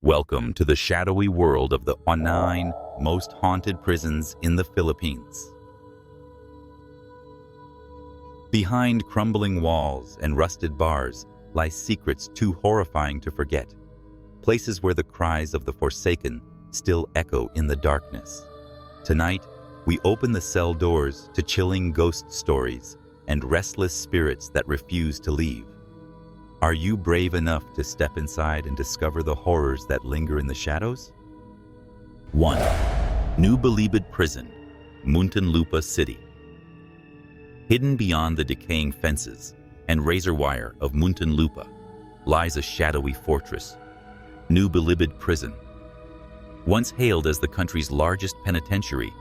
Welcome to the shadowy world of the 9 most haunted prisons in the Philippines. Behind crumbling walls and rusted bars lie secrets too horrifying to forget, places where the cries of the forsaken still echo in the darkness. Tonight, we open the cell doors to chilling ghost stories and restless spirits that refuse to leave. Are you brave enough to step inside and discover the horrors that linger in the shadows? 1. New Bilibid Prison, Montin, Lupa City. Hidden beyond the decaying fences and razor wire of Montin, Lupa, lies a shadowy fortress, New Bilibid Prison. Once hailed as the country's largest penitentiary,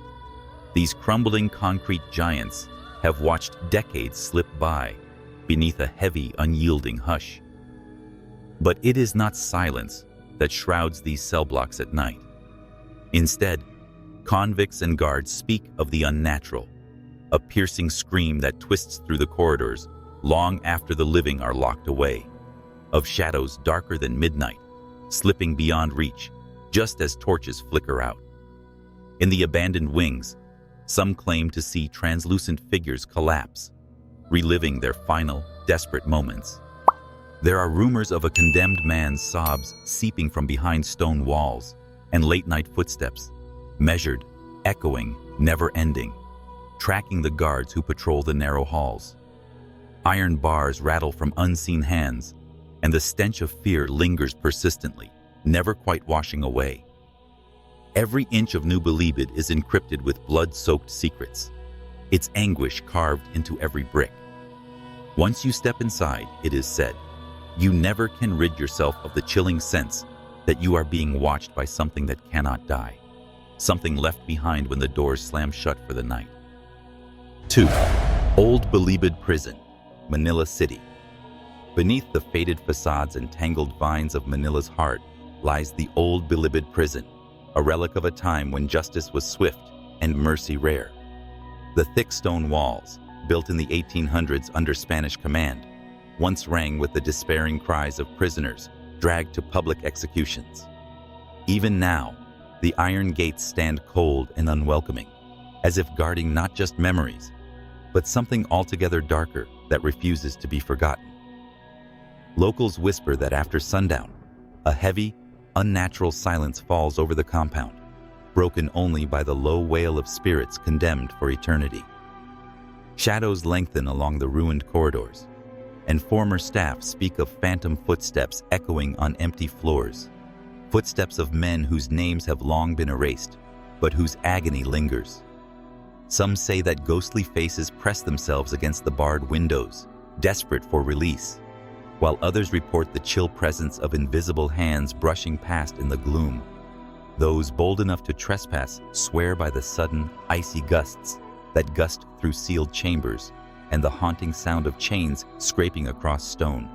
these crumbling concrete giants have watched decades slip by beneath a heavy, unyielding hush. But it is not silence that shrouds these cell blocks at night. Instead, convicts and guards speak of the unnatural, a piercing scream that twists through the corridors long after the living are locked away, of shadows darker than midnight, slipping beyond reach just as torches flicker out. In the abandoned wings, some claim to see translucent figures collapse, reliving their final, desperate moments. There are rumors of a condemned man's sobs seeping from behind stone walls and late-night footsteps, measured, echoing, never-ending, tracking the guards who patrol the narrow halls. Iron bars rattle from unseen hands, and the stench of fear lingers persistently, never quite washing away. Every inch of New Bilibid is encrypted with blood-soaked secrets, its anguish carved into every brick. Once you step inside, it is said, you never can rid yourself of the chilling sense that you are being watched by something that cannot die, something left behind when the doors slam shut for the night. 2. Old Bilibid Prison, Manila City. Beneath the faded facades and tangled vines of Manila's heart lies the old Bilibid Prison, a relic of a time when justice was swift and mercy rare. The thick stone walls, built in the 1800s under Spanish command, once rang with the despairing cries of prisoners dragged to public executions. Even now, the iron gates stand cold and unwelcoming, as if guarding not just memories, but something altogether darker that refuses to be forgotten. Locals whisper that after sundown, a heavy, unnatural silence falls over the compound, broken only by the low wail of spirits condemned for eternity. Shadows lengthen along the ruined corridors, and former staff speak of phantom footsteps echoing on empty floors, footsteps of men whose names have long been erased, but whose agony lingers. Some say that ghostly faces press themselves against the barred windows, desperate for release, while others report the chill presence of invisible hands brushing past in the gloom. Those bold enough to trespass swear by the sudden, icy gusts that gust through sealed chambers and the haunting sound of chains scraping across stone.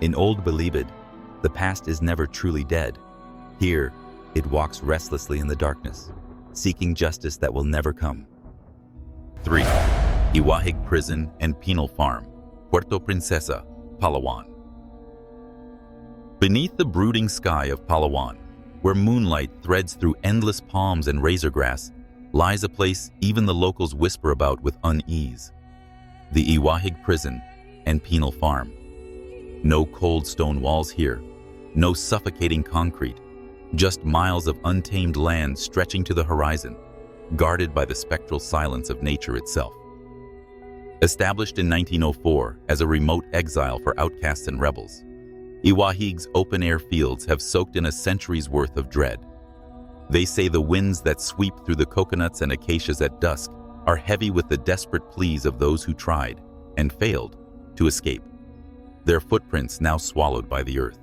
In Old Bilibid, the past is never truly dead. Here, it walks restlessly in the darkness, seeking justice that will never come. 3. Iwahig Prison and Penal Farm, Puerto Princesa, Palawan. Beneath the brooding sky of Palawan, where moonlight threads through endless palms and razor grass, lies a place even the locals whisper about with unease: the Iwahig Prison and Penal Farm. No cold stone walls here, no suffocating concrete, just miles of untamed land stretching to the horizon, guarded by the spectral silence of nature itself. Established in 1904 as a remote exile for outcasts and rebels, Iwahig's open-air fields have soaked in a century's worth of dread. They say the winds that sweep through the coconuts and acacias at dusk are heavy with the desperate pleas of those who tried, and failed, to escape, their footprints now swallowed by the earth.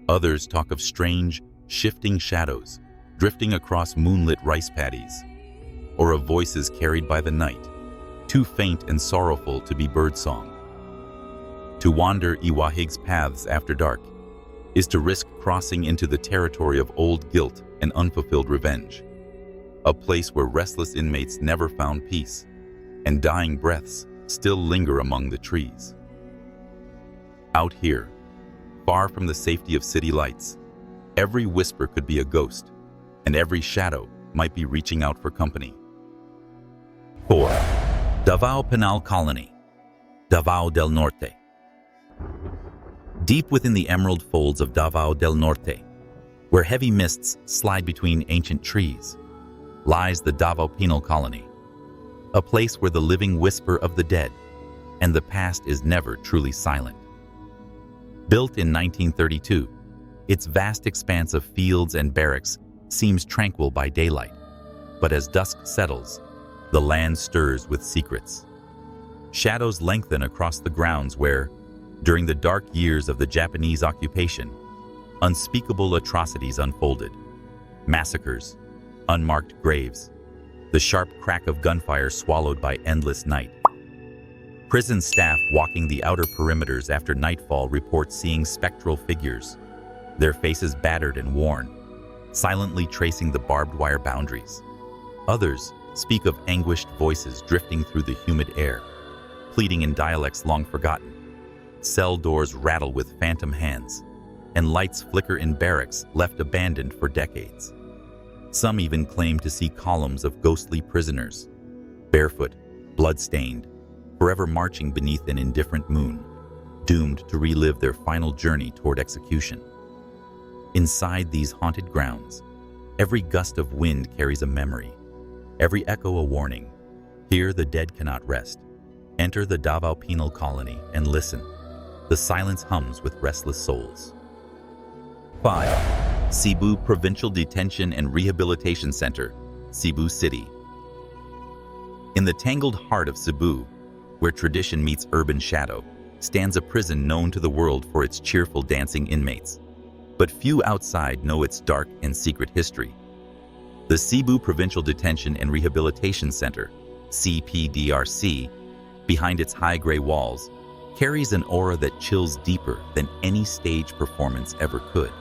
Others talk of strange, shifting shadows drifting across moonlit rice paddies, or of voices carried by the night, too faint and sorrowful to be birdsong. To wander Iwahig's paths after dark is to risk crossing into the territory of old guilt and unfulfilled revenge, a place where restless inmates never found peace, and dying breaths still linger among the trees. Out here, far from the safety of city lights, Every whisper could be a ghost, and every shadow might be reaching out for company. 4. Davao Penal Colony, Davao del Norte. Deep within the emerald folds of Davao del Norte, where heavy mists slide between ancient trees, lies the Davao Penal Colony, a place where the living whisper of the dead and the past is never truly silent. Built in 1932, its vast expanse of fields and barracks seems tranquil by daylight, but as dusk settles, the land stirs with secrets. Shadows lengthen across the grounds where, during the dark years of the Japanese occupation, unspeakable atrocities unfolded. Massacres, unmarked graves, the sharp crack of gunfire swallowed by endless night. Prison staff walking the outer perimeters after nightfall report seeing spectral figures, their faces battered and worn, silently tracing the barbed wire boundaries. Others speak of anguished voices drifting through the humid air, pleading in dialects long forgotten. Cell doors rattle with phantom hands, and lights flicker in barracks left abandoned for decades. Some even claim to see columns of ghostly prisoners, barefoot, blood-stained, forever marching beneath an indifferent moon, doomed to relive their final journey toward execution. Inside these haunted grounds, every gust of wind carries a memory, every echo a warning. Here the dead cannot rest. Enter the Davao Penal Colony and listen. The silence hums with restless souls. 5. Cebu Provincial Detention and Rehabilitation Center, Cebu City. In the tangled heart of Cebu, where tradition meets urban shadow, stands a prison known to the world for its cheerful dancing inmates. But few outside know its dark and secret history. The Cebu Provincial Detention and Rehabilitation Center, CPDRC, behind its high gray walls, carries an aura that chills deeper than any stage performance ever could.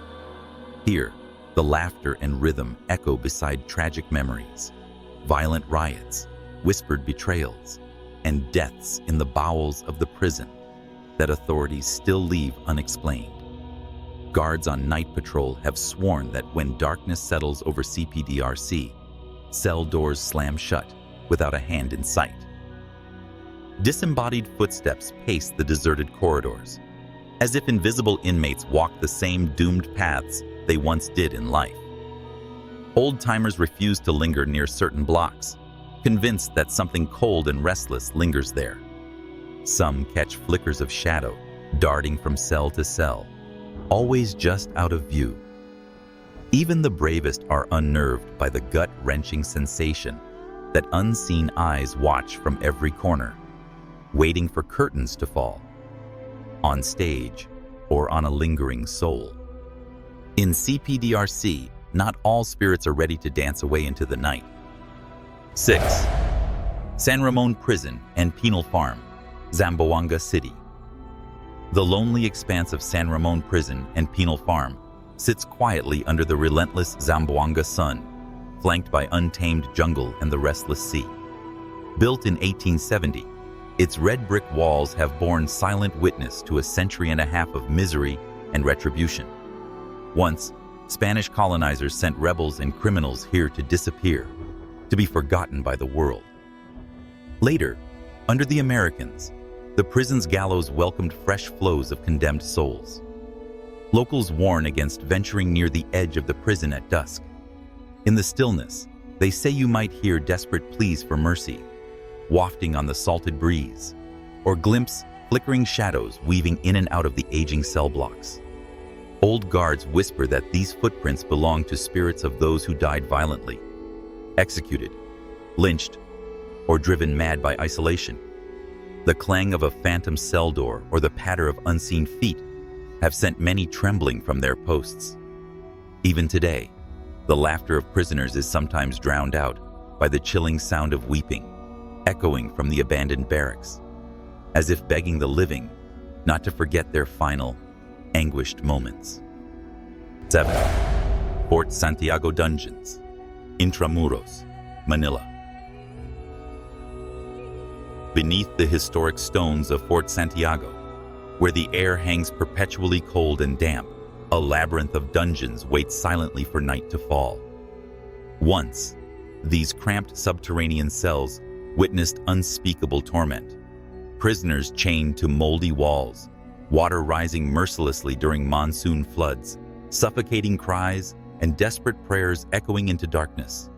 Here, the laughter and rhythm echo beside tragic memories, violent riots, whispered betrayals, and deaths in the bowels of the prison that authorities still leave unexplained. Guards on night patrol have sworn that when darkness settles over CPDRC, cell doors slam shut without a hand in sight. Disembodied footsteps pace the deserted corridors, as if invisible inmates walk the same doomed paths they once did in life. Old-timers refuse to linger near certain blocks, convinced that something cold and restless lingers there. Some catch flickers of shadow, darting from cell to cell, always just out of view. Even the bravest are unnerved by the gut-wrenching sensation that unseen eyes watch from every corner, waiting for curtains to fall, on stage or on a lingering soul. In CPDRC, not all spirits are ready to dance away into the night. 6. San Ramon Prison and Penal Farm, Zamboanga City. The lonely expanse of San Ramon Prison and Penal Farm sits quietly under the relentless Zamboanga sun, flanked by untamed jungle and the restless sea. Built in 1870, its red brick walls have borne silent witness to a century and a half of misery and retribution. Once, Spanish colonizers sent rebels and criminals here to disappear, to be forgotten by the world. Later, under the Americans, the prison's gallows welcomed fresh flows of condemned souls. Locals warn against venturing near the edge of the prison at dusk. In the stillness, they say you might hear desperate pleas for mercy, wafting on the salted breeze, or glimpse flickering shadows weaving in and out of the aging cell blocks. Old guards whisper that these footprints belong to spirits of those who died violently, executed, lynched, or driven mad by isolation. The clang of a phantom cell door or the patter of unseen feet have sent many trembling from their posts. Even today, the laughter of prisoners is sometimes drowned out by the chilling sound of weeping, echoing from the abandoned barracks, as if begging the living not to forget their final, anguished moments. 7. Fort Santiago Dungeons, Intramuros, Manila. Beneath the historic stones of Fort Santiago, where the air hangs perpetually cold and damp, A labyrinth of dungeons waits silently for night to fall. Once, these cramped subterranean cells witnessed unspeakable torment. Prisoners chained to moldy walls, water rising mercilessly during monsoon floods, suffocating cries and desperate prayers echoing into darkness.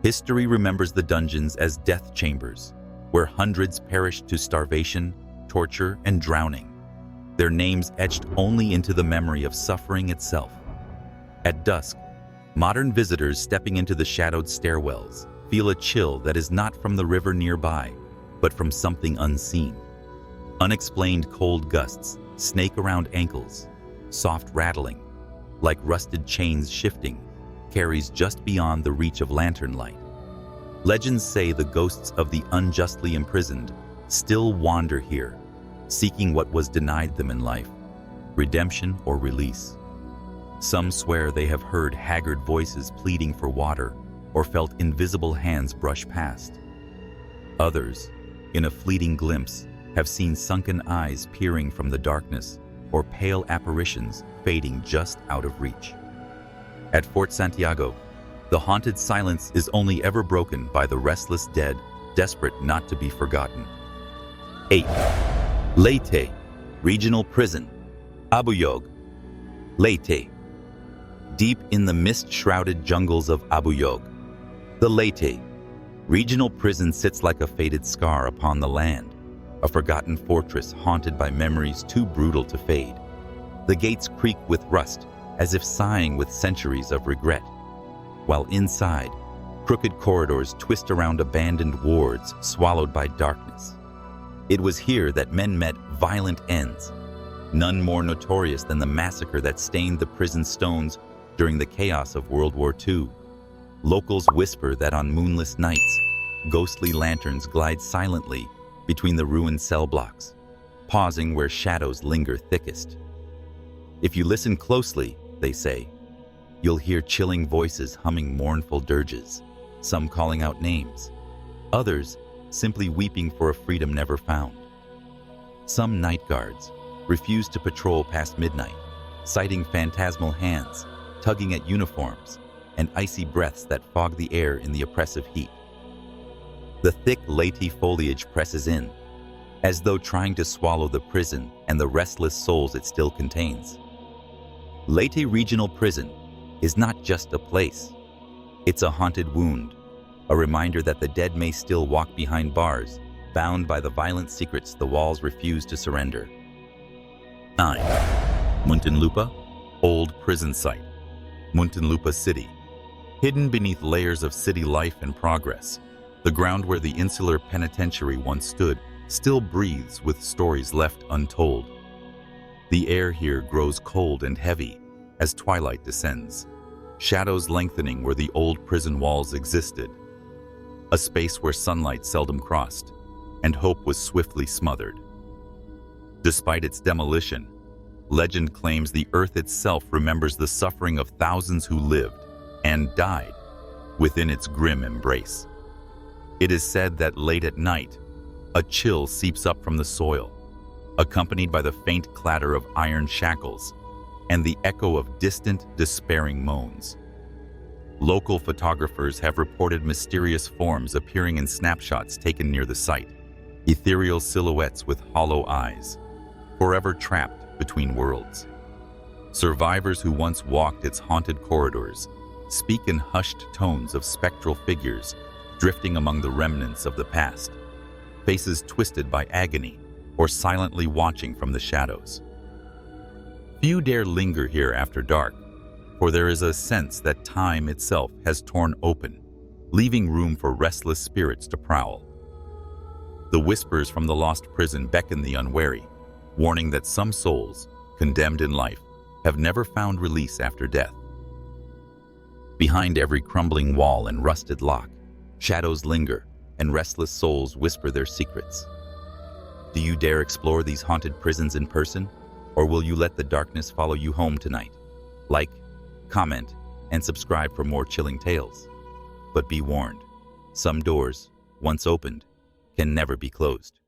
History remembers the dungeons as death chambers, where hundreds perished to starvation, torture, and drowning, their names etched only into the memory of suffering itself. At dusk, modern visitors stepping into the shadowed stairwells feel a chill that is not from the river nearby, but from something unseen. Unexplained cold gusts snake around ankles, soft rattling, like rusted chains shifting, carries just beyond the reach of lantern light. Legends say the ghosts of the unjustly imprisoned still wander here, seeking what was denied them in life, redemption or release. Some swear they have heard haggard voices pleading for water or felt invisible hands brush past. Others, in a fleeting glimpse, have seen sunken eyes peering from the darkness or pale apparitions fading just out of reach. At Fort Santiago, the haunted silence is only ever broken by the restless dead, desperate not to be forgotten. 8. Leyte, Regional Prison, Abuyog. Leyte. Deep in the mist-shrouded jungles of Abuyog, the Leyte Regional Prison sits like a faded scar upon the land, a forgotten fortress haunted by memories too brutal to fade. The gates creak with rust, as if sighing with centuries of regret, while inside, crooked corridors twist around abandoned wards swallowed by darkness. It was here that men met violent ends, none more notorious than the massacre that stained the prison stones during the chaos of World War II. Locals whisper that on moonless nights, ghostly lanterns glide silently between the ruined cell blocks, pausing where shadows linger thickest. If you listen closely, they say, you'll hear chilling voices humming mournful dirges, some calling out names, others simply weeping for a freedom never found. Some night guards refuse to patrol past midnight, citing phantasmal hands tugging at uniforms and icy breaths that fog the air in the oppressive heat. The thick, Leyte foliage presses in, as though trying to swallow the prison and the restless souls it still contains. Leyte Regional Prison is not just a place. It's a haunted wound, a reminder that the dead may still walk behind bars, bound by the violent secrets the walls refuse to surrender. 9. Lupa, Old Prison Site. Lupa City. Hidden beneath layers of city life and progress, the ground where the insular penitentiary once stood still breathes with stories left untold. The air here grows cold and heavy as twilight descends, shadows lengthening where the old prison walls existed, a space where sunlight seldom crossed and hope was swiftly smothered. Despite its demolition, legend claims the earth itself remembers the suffering of thousands who lived and died within its grim embrace. It is said that late at night, a chill seeps up from the soil, accompanied by the faint clatter of iron shackles and the echo of distant, despairing moans. Local photographers have reported mysterious forms appearing in snapshots taken near the site, ethereal silhouettes with hollow eyes, forever trapped between worlds. Survivors who once walked its haunted corridors speak in hushed tones of spectral figures drifting among the remnants of the past, faces twisted by agony or silently watching from the shadows. Few dare linger here after dark, for there is a sense that time itself has torn open, leaving room for restless spirits to prowl. The whispers from the lost prison beckon the unwary, warning that some souls, condemned in life, have never found release after death. Behind every crumbling wall and rusted lock, shadows linger and restless souls whisper their secrets. Do you dare explore these haunted prisons in person, or will you let the darkness follow you home tonight? Like, comment, and subscribe for more chilling tales. But be warned, some doors, once opened, can never be closed.